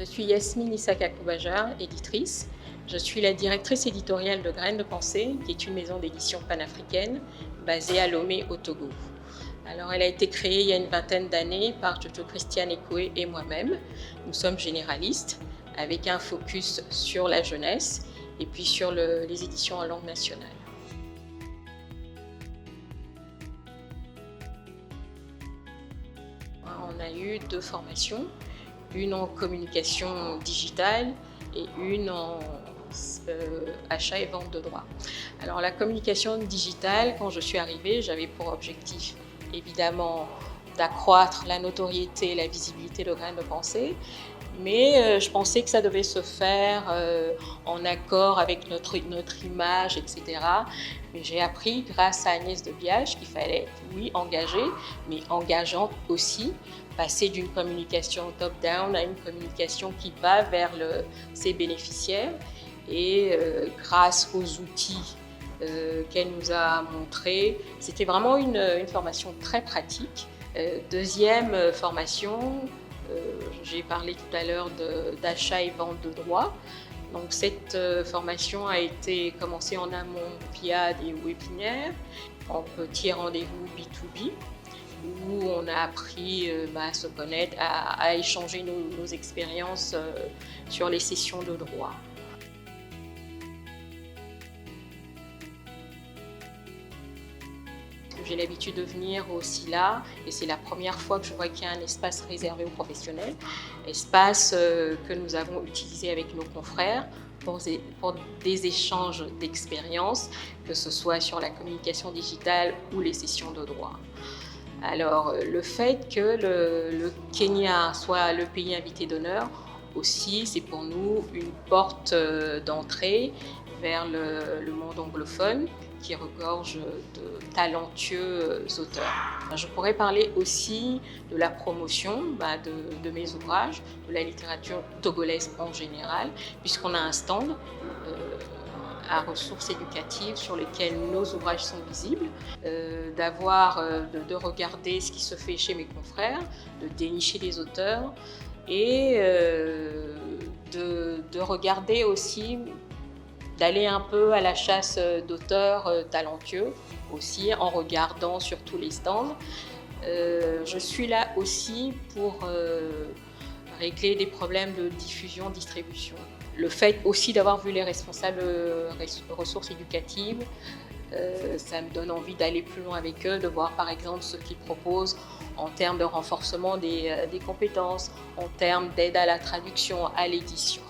Je suis Yasmine Issaka Koubaja, éditrice. Je suis la directrice éditoriale de Graines de Pensée, qui est une maison d'édition panafricaine basée à Lomé, au Togo. Alors, elle a été créée il y a une vingtaine d'années par Jojo Christiane Ekoué et moi-même. Nous sommes généralistes, avec un focus sur la jeunesse et puis sur les éditions en langue nationale. On a eu 2 formations, une en communication digitale et une en achat et vente de droits. Alors la communication digitale, quand je suis arrivée, j'avais pour objectif évidemment d'accroître la notoriété et la visibilité de Graines de Pensée, mais je pensais que ça devait se faire en accord avec notre image, etc. Mais j'ai appris grâce à Agnès de Biage qu'il fallait, oui, engager, mais engageante aussi, passer d'une communication top-down à une communication qui va vers ses bénéficiaires. Et grâce aux outils qu'elle nous a montrés, c'était vraiment une formation très pratique. Deuxième formation, j'ai parlé tout à l'heure d'achat et vente de droits. Donc cette formation a été commencée en amont via des webinaires, en petits rendez-vous B2B, où on a appris à se connaître, à échanger nos expériences sur les sessions de droit. J'ai l'habitude de venir au SILA et c'est la première fois que je vois qu'il y a un espace réservé aux professionnels, espace que nous avons utilisé avec nos confrères pour des échanges d'expériences, que ce soit sur la communication digitale ou les sessions de droit. Alors, le fait que le Kenya soit le pays invité d'honneur, aussi, c'est pour nous une porte d'entrée vers le monde anglophone qui regorge de talentueux auteurs. Je pourrais parler aussi de la promotion de mes ouvrages, de la littérature togolaise en général, puisqu'on a un stand à ressources éducatives sur lesquelles nos ouvrages sont visibles, de regarder ce qui se fait chez mes confrères, de dénicher des auteurs et de regarder aussi, d'aller un peu à la chasse d'auteurs talentueux aussi en regardant sur tous les stands. Je suis là aussi pour régler des problèmes de diffusion-distribution. Le fait aussi d'avoir vu les responsables ressources éducatives, ça me donne envie d'aller plus loin avec eux, de voir par exemple ce qu'ils proposent en termes de renforcement des compétences, en termes d'aide à la traduction, à l'édition.